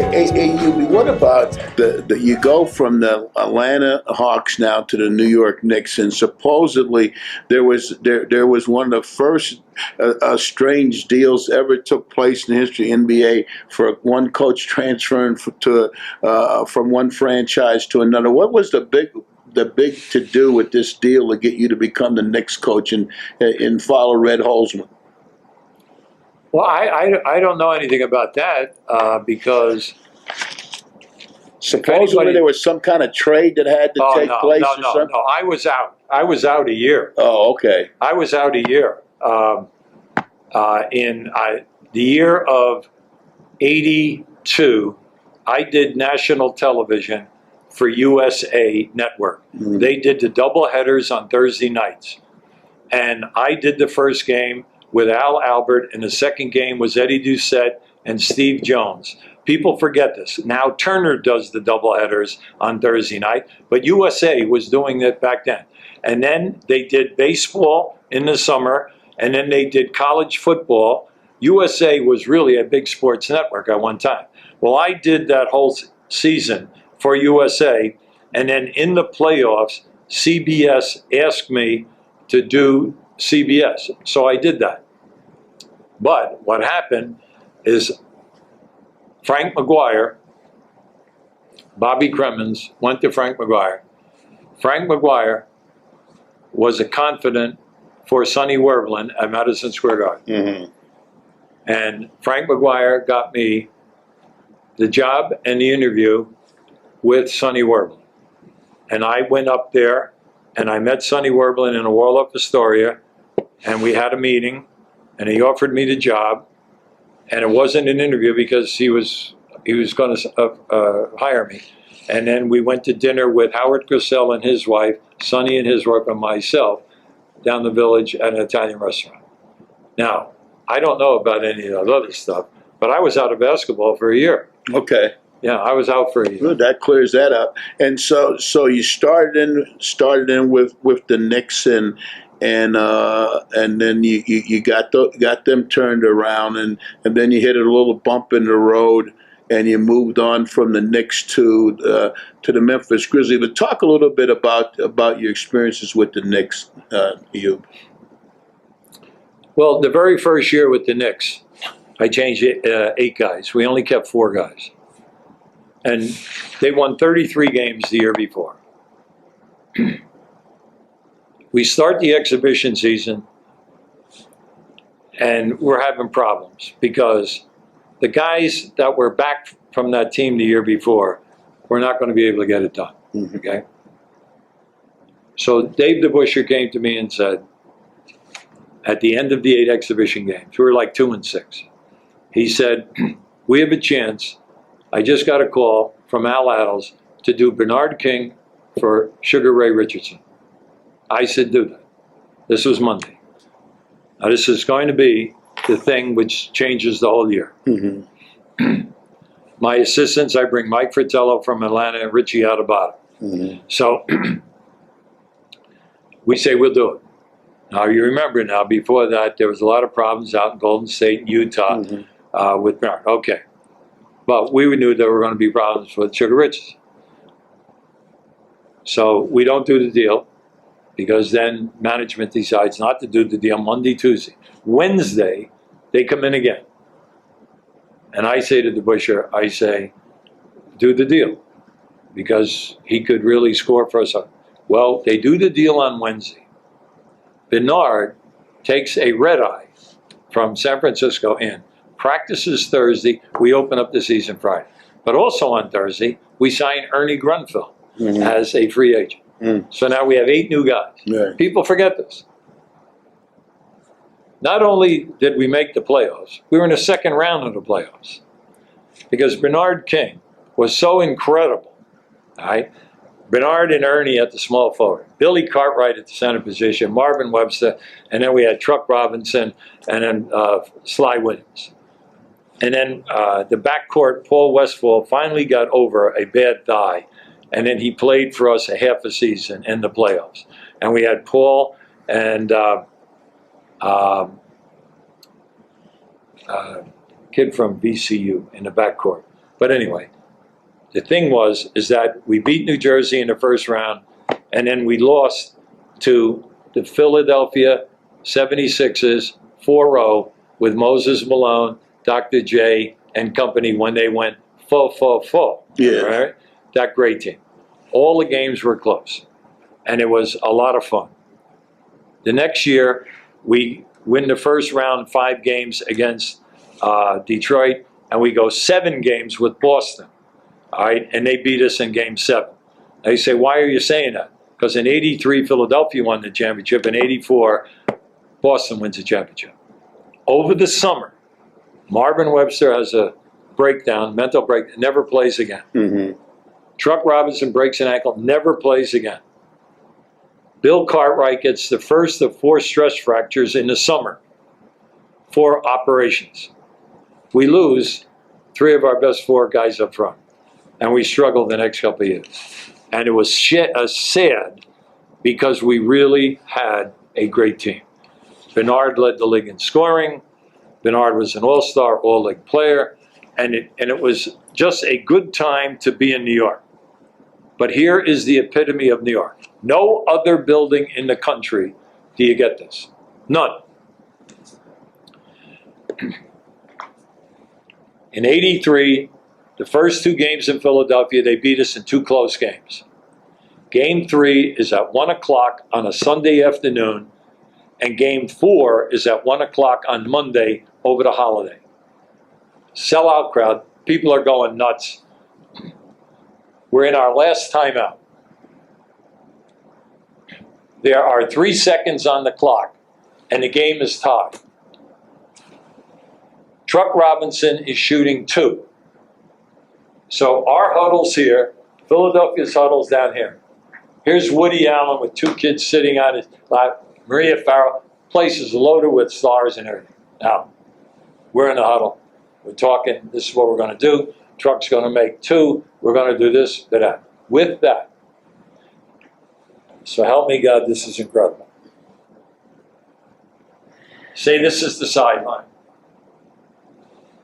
Hey, Hubie, what about the you go from the Atlanta Hawks now to the New York Knicks, and supposedly there was one of the first strange deals ever took place in the history of NBA for one coach transferring from one franchise to another. What was the big to do with this deal to get you to become the Knicks coach and follow Red Holzman? Well, I don't know anything about that because supposedly there was some kind of trade that had to take place or something? No, I was out. I was out a year. Oh, okay. I was out a year. In the year of '82, I did national television for USA Network. Mm-hmm. They did the double headers on Thursday nights. And I did the first game with Al Albert, and the second game was Eddie Doucette and Steve Jones. People forget this. Now Turner does the doubleheaders on Thursday night, but USA was doing it back then. And then they did baseball in the summer, and then they did college football. USA was really a big sports network at one time. Well, I did that whole season for USA, and then in the playoffs, CBS asked me to do CBS. So I did that. But what happened is Frank McGuire, Bobby Cremins went to Frank McGuire. Frank McGuire was a confidant for Sonny Werblin at Madison Square Garden. Mm-hmm. And Frank McGuire got me the job and the interview with Sonny Werblin. And I went up there and I met Sonny Werblin in the Waldorf Astoria, and we had a meeting, and he offered me the job, and it wasn't an interview because he was going to hire me. And then we went to dinner with Howard Cosell and his wife, Sonny and his wife, and myself down the village at an Italian restaurant. Now, I don't know about any of that other stuff, but I was out of basketball for a year. Okay. Yeah, I was out for a year. Good, that clears that up. And so you started in with the Knicks, and then you got them turned around, and then you hit a little bump in the road, and you moved on from the Knicks to the Memphis Grizzlies. But talk a little bit about your experiences with the Knicks, Hugh. Well, the very first year with the Knicks, I changed 8 guys. We only kept 4 guys. And they won 33 games the year before. We start the exhibition season, and we're having problems because the guys that were back from that team the year before were not going to be able to get it done. Mm-hmm. Okay? So Dave DeBusschere came to me and said, at the end of the 8 exhibition games, we were like 2-6. He said, we have a chance. I just got a call from Al Attles to do Bernard King for Sugar Ray Richardson. I said, do that. This was Monday. Now this is going to be the thing which changes the whole year. Mm-hmm. My assistants, I bring Mike Fratello from Atlanta and Richie Atabata. Mm-hmm. So we say we'll do it. Now you remember now, before that, there was a lot of problems out in Golden State and Utah Mm-hmm. with Bernard. Okay. But we knew there were going to be problems with Sugar Richardson. So we don't do the deal because then management decides not to do the deal Monday, Tuesday. Wednesday, they come in again. And I say to DeBusschere, I say, do the deal because he could really score for us. Well, they do the deal on Wednesday. Bernard takes a red eye from San Francisco in. Practices Thursday, we open up the season Friday. But also on Thursday, we sign Ernie Grunfeld as a free agent. Mm. So now we have 8 new guys. Right. People forget this. Not only did we make the playoffs, we were in the second round of the playoffs because Bernard King was so incredible. All right? Bernard and Ernie at the small forward, Billy Cartwright at the center position, Marvin Webster, and then we had Truck Robinson, and then Sly Williams. And then the backcourt, Paul Westphal, finally got over a bad thigh, and then he played for us a half a season in the playoffs. And we had Paul and kid from VCU in the backcourt. But anyway, the thing is that we beat New Jersey in the first round, and then we lost to the Philadelphia 76ers 4-0 with Moses Malone, Dr. J, and company when they went full. Yeah. Right? That great team. All the games were close, and it was a lot of fun. The next year, we win the first round 5 games against Detroit, and we go 7 games with Boston. All right, and they beat us in game 7. Now you say, why are you saying that? Because in '83, Philadelphia won the championship. In '84, Boston wins the championship. Over the summer, Marvin Webster has a breakdown, mental breakdown, never plays again. Mm-hmm. Truck Robinson breaks an ankle, never plays again. Bill Cartwright gets the first of 4 stress fractures in the summer. 4 operations. We lose 3 of our best 4 guys up front. And we struggled the next couple of years. And it was sad because we really had a great team. Bernard led the league in scoring. Bernard was an all-star, all-league player. And it was just a good time to be in New York. But here is the epitome of New York. No other building in the country do you get this. None. In '83, the first 2 games in Philadelphia, they beat us in 2 close games. Game 3 is at 1 o'clock on a Sunday afternoon, and Game 4 is at 1 o'clock on Monday over the holiday. Sellout crowd. People are going nuts. We're in our last timeout. There are 3 seconds on the clock, and the game is tied. Truck Robinson is shooting 2. So our huddle's here, Philadelphia's huddle's down here. Here's Woody Allen with 2 kids sitting on his lap, Maria Farrell. Place is loaded with stars and everything. Now, we're in the huddle. We're talking, this is what we're going to do. Truck's going to make 2. We're going to do this, that. With that. So help me God, this is incredible. Say this is the sideline.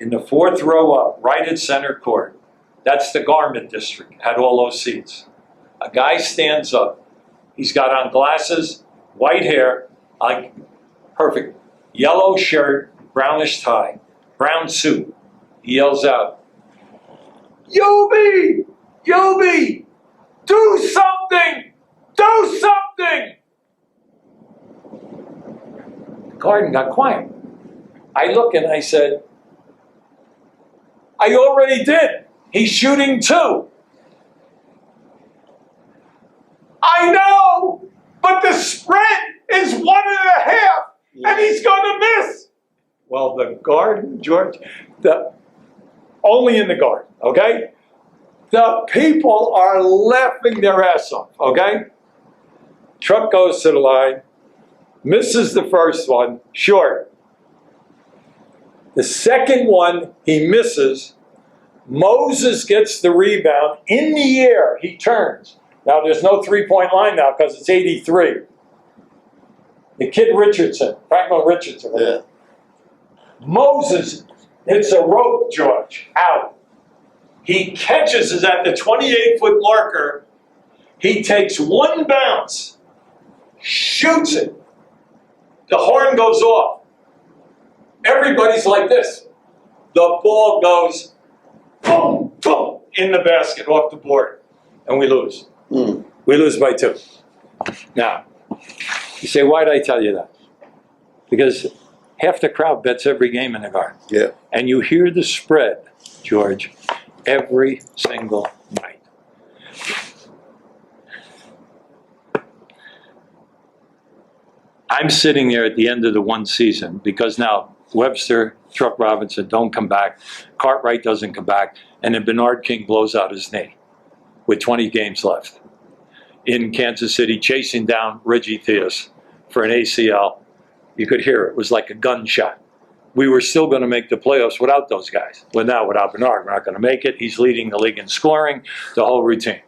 In the 4th row up, right at center court, that's the garment district, had all those seats. A guy stands up. He's got on glasses, white hair, perfect, yellow shirt, brownish tie, brown suit. He yells out, Hubie! Hubie! Do something! Do something! The garden got quiet. I look and I said, I already did. He's shooting 2. I know, but the spread is 1.5, and he's going to miss. Well, the garden, George, only in the garden, okay? The people are laughing their ass off, okay? Truck goes to the line, misses the first one, short. The second one, he misses. Moses gets the rebound. In the air, he turns. Now, there's no 3-point line now because it's '83. The kid Richardson, Franklin Richardson. Yeah. Moses hits a rope, George, out. He catches it at the 28-foot marker. He takes 1 bounce, shoots it. The horn goes off. Everybody's like this. The ball goes boom, boom, in the basket off the board, and we lose. We lose by 2. Now, you say, why did I tell you that? Because half the crowd bets every game in the garden. Yeah. And you hear the spread, George, every single night. I'm sitting there at the end of the 1 season because now Webster, Truck Robinson don't come back, Cartwright doesn't come back, and then Bernard King blows out his knee with 20 games left in Kansas City, chasing down Reggie Theus for an ACL. You could hear it. It was like a gunshot. We were still going to make the playoffs without those guys. Well, now without Bernard, we're not going to make it. He's leading the league in scoring, the whole routine.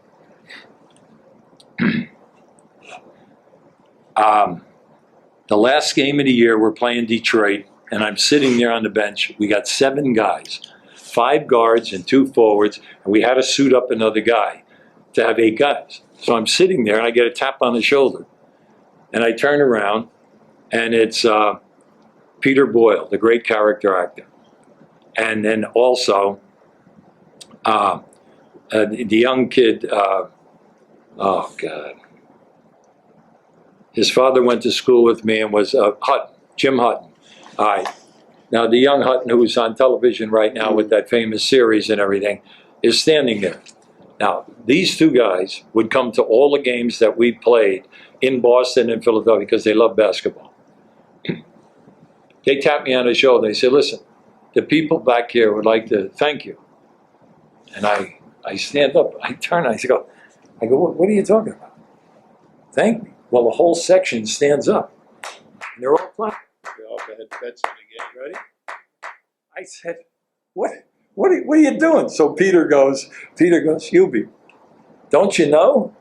The last game of the year, we're playing Detroit, and I'm sitting there on the bench. We got 7 guys, 5 guards and 2 forwards, and we had to suit up another guy to have 8 guys. So I'm sitting there, and I get a tap on the shoulder. And I turn around, and it's Peter Boyle, the great character actor. And then also the young kid, oh God. His father went to school with me and was Hutton, Jim Hutton. All right. Now, the young Hutton, who's on television right now with that famous series and everything, is standing there. Now, these 2 guys would come to all the games that we played in Boston and Philadelphia because they love basketball. They tapped me on the shoulder. They said, listen, the people back here would like to thank you. And I stand up. I turn. I go, what are you talking about? Thank me. Well, the whole section stands up. And they're all clapping. That's it again. Ready? I said, what are you doing? So Peter goes, Hubie, don't you know?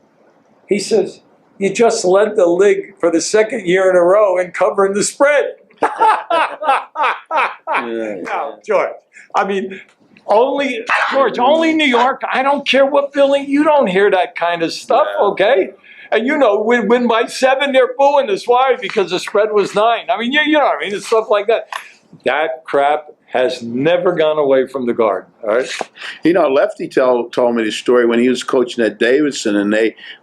He says, you just led the league for the 2nd year in a row in covering the spread. Now, George, I mean, only New York. I don't care what building. You don't hear that kind of stuff, okay? And you know, when by 7, they're booing us. Why? Because the spread was 9. I mean, you know what I mean? It's stuff like that. That crap has never gone away from the Garden, all right? You know, Lefty told me the story when he was coaching at Davidson, and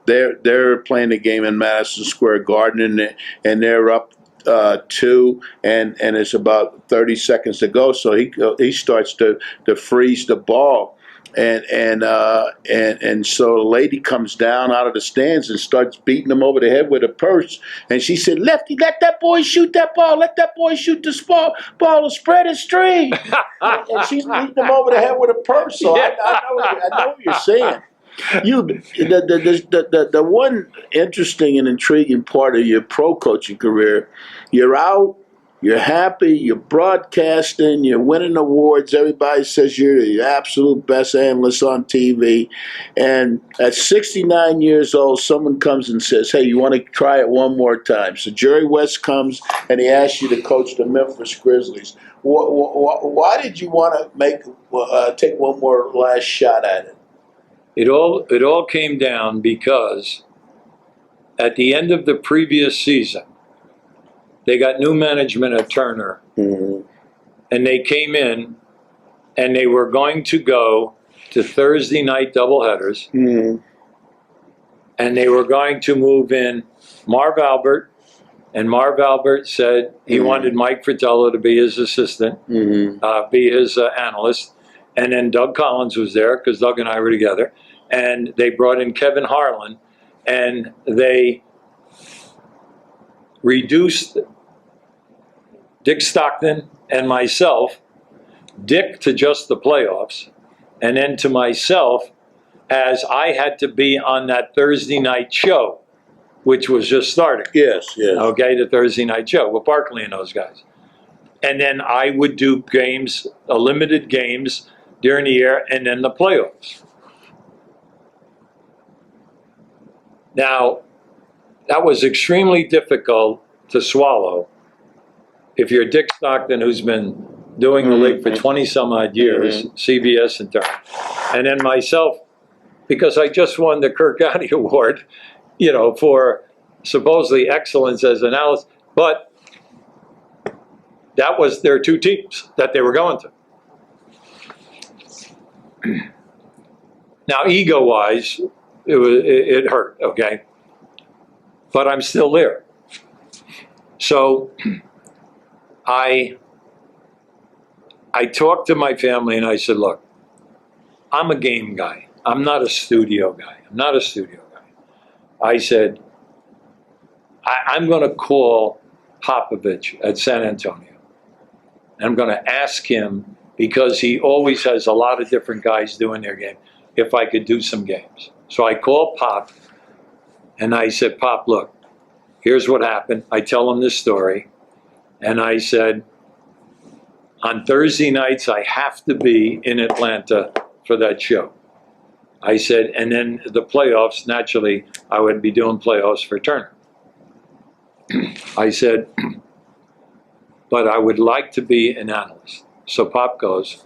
they're playing the game in Madison Square Garden, and they're up 2, and it's about 30 seconds to go. So he starts to freeze the ball. And so the lady comes down out of the stands and starts beating him over the head with a purse. And she said, Lefty, let that boy shoot that ball. Let that boy shoot the ball. The spread is 3. And she's beating him over the head with a purse. So I know what you're saying. The one interesting and intriguing part of your pro coaching career, you're out, you're happy, you're broadcasting, you're winning awards. Everybody says you're the absolute best analyst on TV. And at 69 years old, someone comes and says, hey, you want to try it one more time? So Jerry West comes and he asks you to coach the Memphis Grizzlies. Why did you want to take one more last shot at it? It all came down because at the end of the previous season, they got new management at Turner, and they came in, and they were going to go to Thursday night doubleheaders, and they were going to move in Marv Albert, and Marv Albert said he wanted Mike Fratello to be his assistant, be his analyst, and then Doug Collins was there because Doug and I were together, and they brought in Kevin Harlan, and they reduced Dick Stockton and myself, Dick to just the playoffs, and then to myself as I had to be on that Thursday night show, which was just starting. Yes. Okay, the Thursday night show with Barkley and those guys. And then I would do games, limited games during the year, and then the playoffs. Now, that was extremely difficult to swallow if you're Dick Stockton, who's been doing the league for 20-some-odd years, CBS and Turner, and then myself, because I just won the Kirk County Award, you know, for supposedly excellence as an analyst, but that was their 2 teams that they were going to. Now, ego-wise, it hurt, okay? But I'm still there. So I talked to my family and I said, look, I'm a game guy. I'm not a studio guy. I said, I'm going to call Popovich at San Antonio. And I'm going to ask him, because he always has a lot of different guys doing their game, if I could do some games. So I called Pop and I said, Pop, look, here's what happened. I tell him this story. And I said, on Thursday nights, I have to be in Atlanta for that show. I said, and then the playoffs, naturally, I would be doing playoffs for Turner. I said, but I would like to be an analyst. So Pop goes,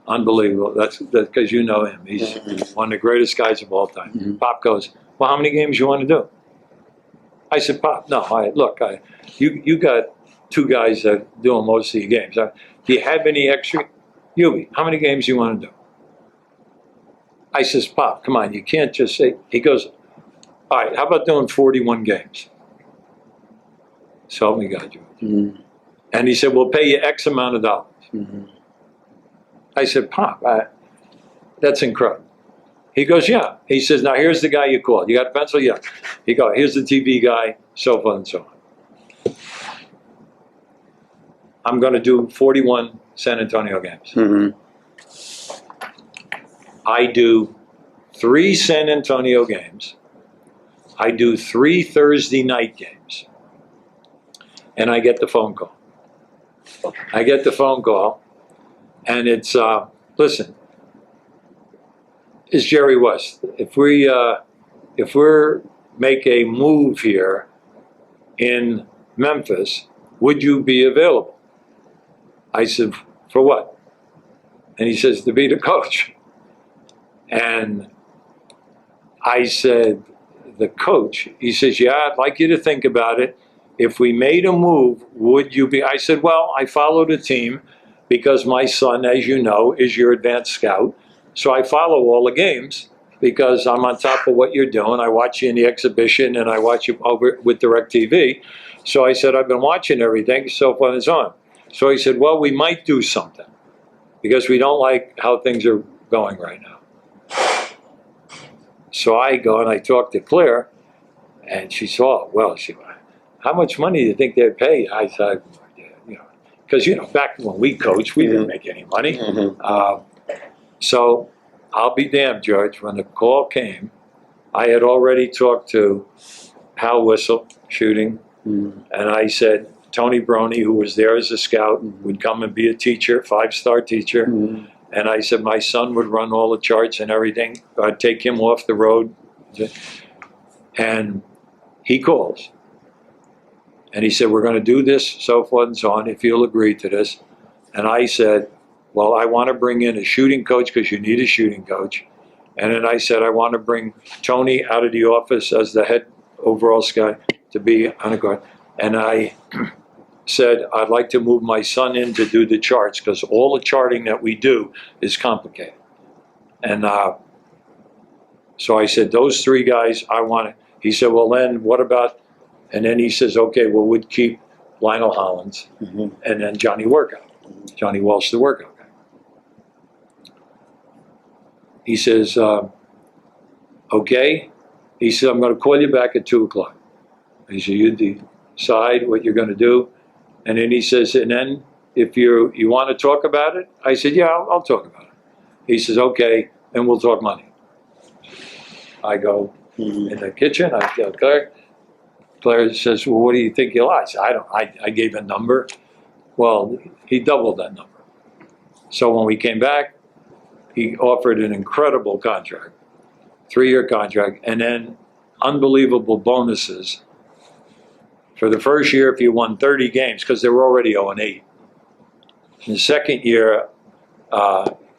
Unbelievable. That's because you know him. He's one of the greatest guys of all time. Pop goes, well, how many games you want to do? I said, Pop, no, you got two guys that are doing most of your games. Do you have any extra? Hubie, how many games you want to do? I says, Pop, come on, you can't just say. He goes, all right, how about doing 41 games? So help me God, George. And he said, we'll pay you X amount of dollars. I said, Pop, that's incredible. He goes, yeah. He says, now here's the guy you called. You got a pencil? Yeah. He goes, here's the TV guy, so forth and so on. I'm going to do 41 San Antonio games. I do 3 San Antonio games. I do 3 Thursday night games. And I get the phone call. I get the phone call, and it's, listen, it's Jerry West. If we make a move here in Memphis, would you be available? I said, for what? And he says, to be the coach. And I said, the coach? He says, yeah, I'd like you to think about it. If we made a move, would you be? I said, well, I follow the team because my son, as you know, is your advanced scout. So I follow all the games because I'm on top of what you're doing. I watch you in the exhibition and I watch you over with DirecTV. So I said, I've been watching everything, so forth and so on. So he said, well, we might do something because we don't like how things are going right now. So I go and I talk to Claire, and she saw, well, how much money do you think they'd pay? I said, because, back when we coached, we didn't make any money. So I'll be damned, George, when the call came, I had already talked to Hal Whistle, shooting, and I said, Tony Brony, who was there as a scout, would come and be a teacher, 5-star teacher. And I said, my son would run all the charts and everything. I'd take him off the road. And he calls. And he said, we're going to do this, so forth and so on, if you'll agree to this. And I said, well, I want to bring in a shooting coach because you need a shooting coach. And then I said, I want to bring Tony out of the office as the head overall scout to be on the guard. And I said, I'd like to move my son in to do the charts because all the charting that we do is complicated. And so I said, those 3 guys, I want it. He said, well, then what about, and then he says, okay, well, we'd keep Lionel Hollins and then Johnny Workout, Johnny Walsh, the workout guy. He says, okay. He said, I'm going to call you back at 2 o'clock. He said, you decide what you're going to do. And then he says, and then if you want to talk about it? I said, yeah, I'll talk about it. He says, okay, and we'll talk money. I go in the kitchen, I tell Claire. Claire says, well, what do you think you'll I said, I gave a number. Well, he doubled that number. So when we came back, he offered an incredible contract, 3-year contract, and then unbelievable bonuses. For the first year, if you won 30 games, because they were already 0-8. In the second year,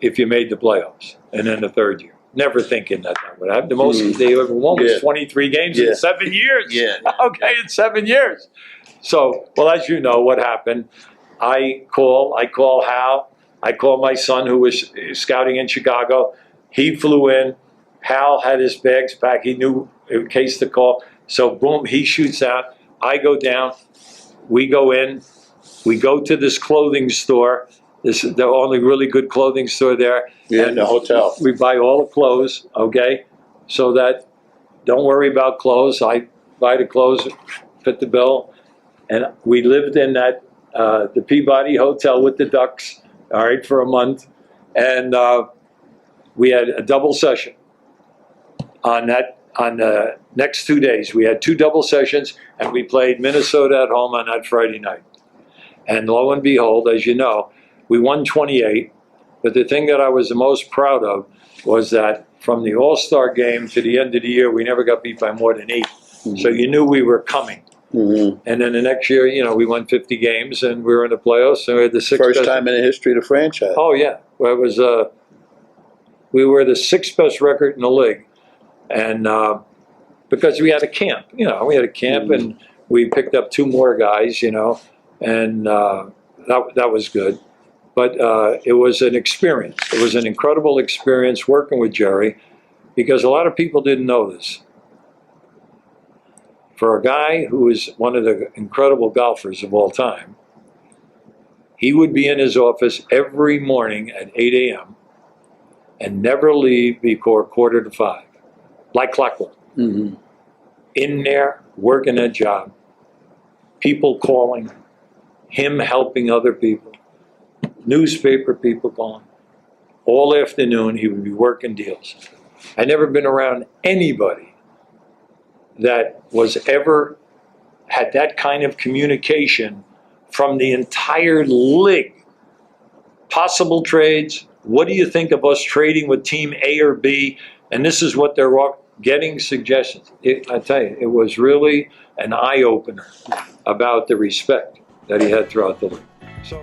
if you made the playoffs. And then the third year. Never thinking that would happen. The most they ever won was 23 games in 7 years. Okay, in 7 years. So, well, as you know, what happened, I call Hal. I call my son who was scouting in Chicago. He flew in. Hal had his bags packed. He knew in case the call. So, boom, he shoots out. I go down, we go in, we go to this clothing store. This is the only really good clothing store there. Yeah, in the hotel. We buy all the clothes, okay? So that, don't worry about clothes. I buy the clothes, fit the bill. And we lived in that, the Peabody Hotel with the Ducks, all right, for a month. And we had a double session on that. On the next 2 days, we had 2 double sessions, and we played Minnesota at home on that Friday night. And lo and behold, as you know, we won 28. But the thing that I was the most proud of was that from the All-Star game to the end of the year, we never got beat by more than 8. So you knew we were coming. Mhm. And then the next year, you know, we won 50 games and we were in the playoffs and we had the sixth First best. time in the history of the franchise. Oh yeah, well, it was. We were the sixth best record in the league, and because we had a camp, you know, we had a camp, and we picked up 2 more guys, you know, and that was good. But it was an experience. It was an incredible experience working with Jerry, because a lot of people didn't know this. For a guy who is one of the incredible golfers of all time, he would be in his office every morning at 8 a.m. and never leave before 4:45, like clockwork. Mhm. In there, working a job, people calling, him helping other people, newspaper people calling. All afternoon, he would be working deals. I'd never been around anybody that was ever had that kind of communication from the entire league. Possible trades. What do you think of us trading with team A or B? And this is what they're getting suggestions. I tell you, it was really an eye-opener about the respect that he had throughout the league. So.